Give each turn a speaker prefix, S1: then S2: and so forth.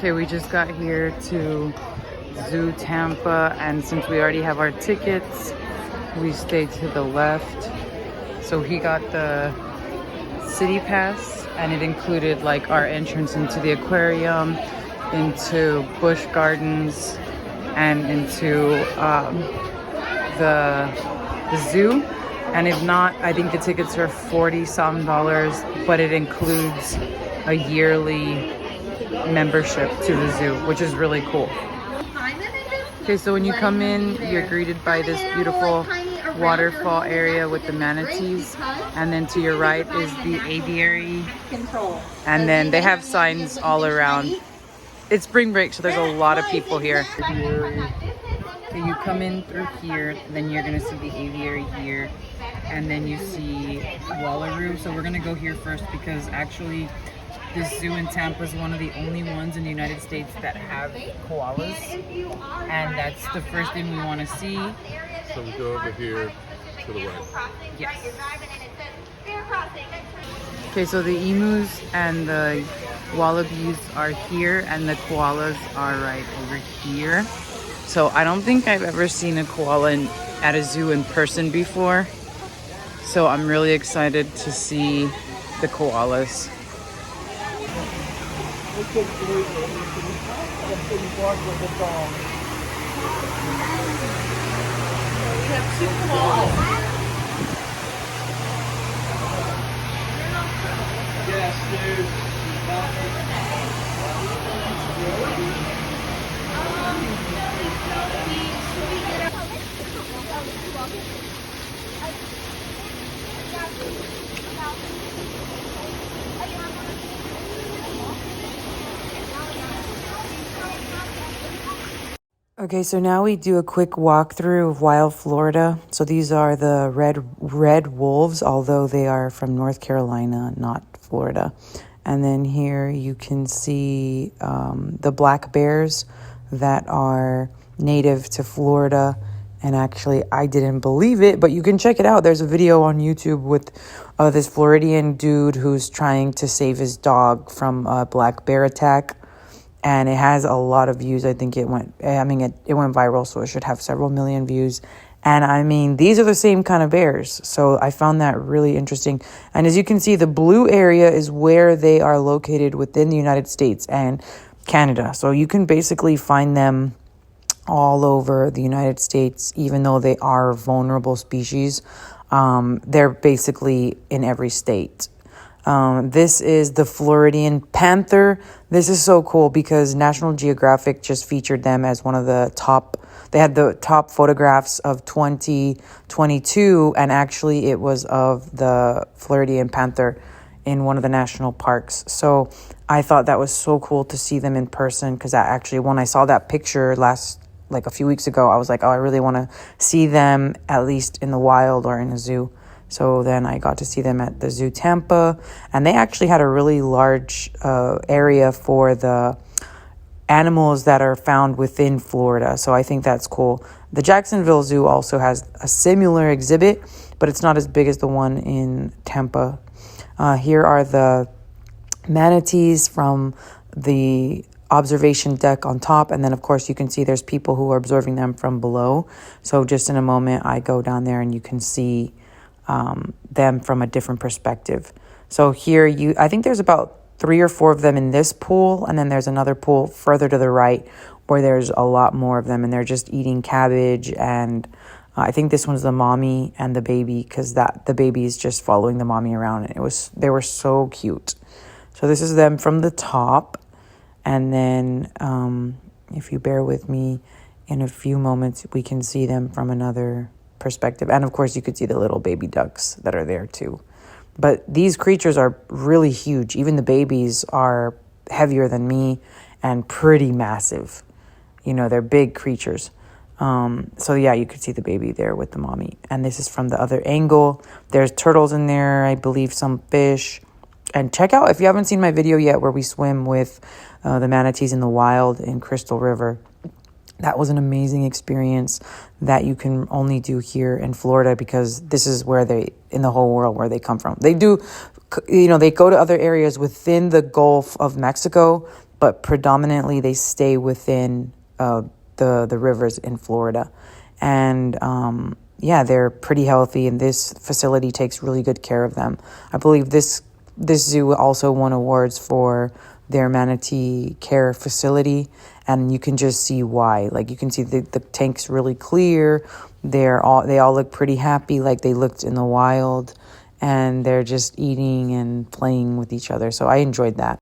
S1: Okay, we just got here to Zoo Tampa, and since we already have our tickets, we stayed to the left. So he got the city pass, and it included like our entrance into the aquarium, into Busch Gardens, and into the zoo. And if not, I think the tickets are $40-some, but it includes a yearly membership to the zoo, which is really cool. Okay, so when you come in, you're greeted by this beautiful waterfall area with the manatees, and then to your right is the aviary, and then they have signs all around. It's spring break, so there's a lot of people here. So you come in through here, then you're gonna see the aviary here, and then you see Wallaroo. So we're gonna go here first because actually this zoo in Tampa is one of the only ones in the United States that have koalas, and that's the first thing we want to see.
S2: So we go over here to the right.
S1: Yes. Okay, so the emus and the wallabies are here, and the koalas are right over here. So I don't think I've ever seen a koala at a zoo in person before. So I'm really excited to see the koalas.
S3: We have two koalas. Yes, dude.
S1: Okay, so now we do a quick walkthrough of wild Florida. So these are the red wolves, although they are from North Carolina, not Florida. And then here you can see the black bears that are native to Florida. And actually, I didn't believe it, but you can check it out. There's a video on YouTube with this Floridian dude who's trying to save his dog from a black bear attack. And it has a lot of views. I think it went viral, so it should have several million views. And I mean, these are the same kind of bears. So I found that really interesting. And as you can see, the blue area is where they are located within the United States and Canada. So you can basically find them all over the United States, even though they are vulnerable species. They're basically in every state. This is the Floridian Panther. This is so cool because National Geographic just featured them as one of the top. They had the top photographs of 2022, and actually it was of the Floridian Panther in one of the national parks. So I thought that was so cool to see them in person, because actually when I saw that picture a few weeks ago, I was like, oh, I really want to see them at least in the wild or in a zoo. So then I got to see them at the Zoo Tampa, and they actually had a really large area for the animals that are found within Florida. So I think that's cool. The Jacksonville Zoo also has a similar exhibit, but it's not as big as the one in Tampa. Here are the manatees from the observation deck on top, and then of course you can see there's people who are observing them from below. So just in a moment I go down there and you can see them from a different perspective. So here I think there's about 3 or 4 of them in this pool, and then there's another pool further to the right where there's a lot more of them, and they're just eating cabbage. And I think this one's the mommy and the baby, because the baby is just following the mommy around, and they were so cute. So this is them from the top, and then if you bear with me, in a few moments we can see them from another perspective. And of course you could see the little baby ducks that are there too. But these creatures are really huge. Even the babies are heavier than me and pretty massive. You know, they're big creatures. So yeah, you could see the baby there with the mommy. And this is from the other angle. There's turtles in there, I believe some fish. And check out, if you haven't seen my video yet, where we swim with the manatees in the wild in Crystal River. That was an amazing experience that you can only do here in Florida, because this is where in the whole world, where they come from. They do, they go to other areas within the Gulf of Mexico, but predominantly they stay within the rivers in Florida. And yeah, they're pretty healthy, and this facility takes really good care of them. I believe this zoo also won awards for their manatee care facility, and you can just see why. Like, you can see the tank's really clear. They all look pretty happy, like they looked in the wild, and they're just eating and playing with each other. So I enjoyed that.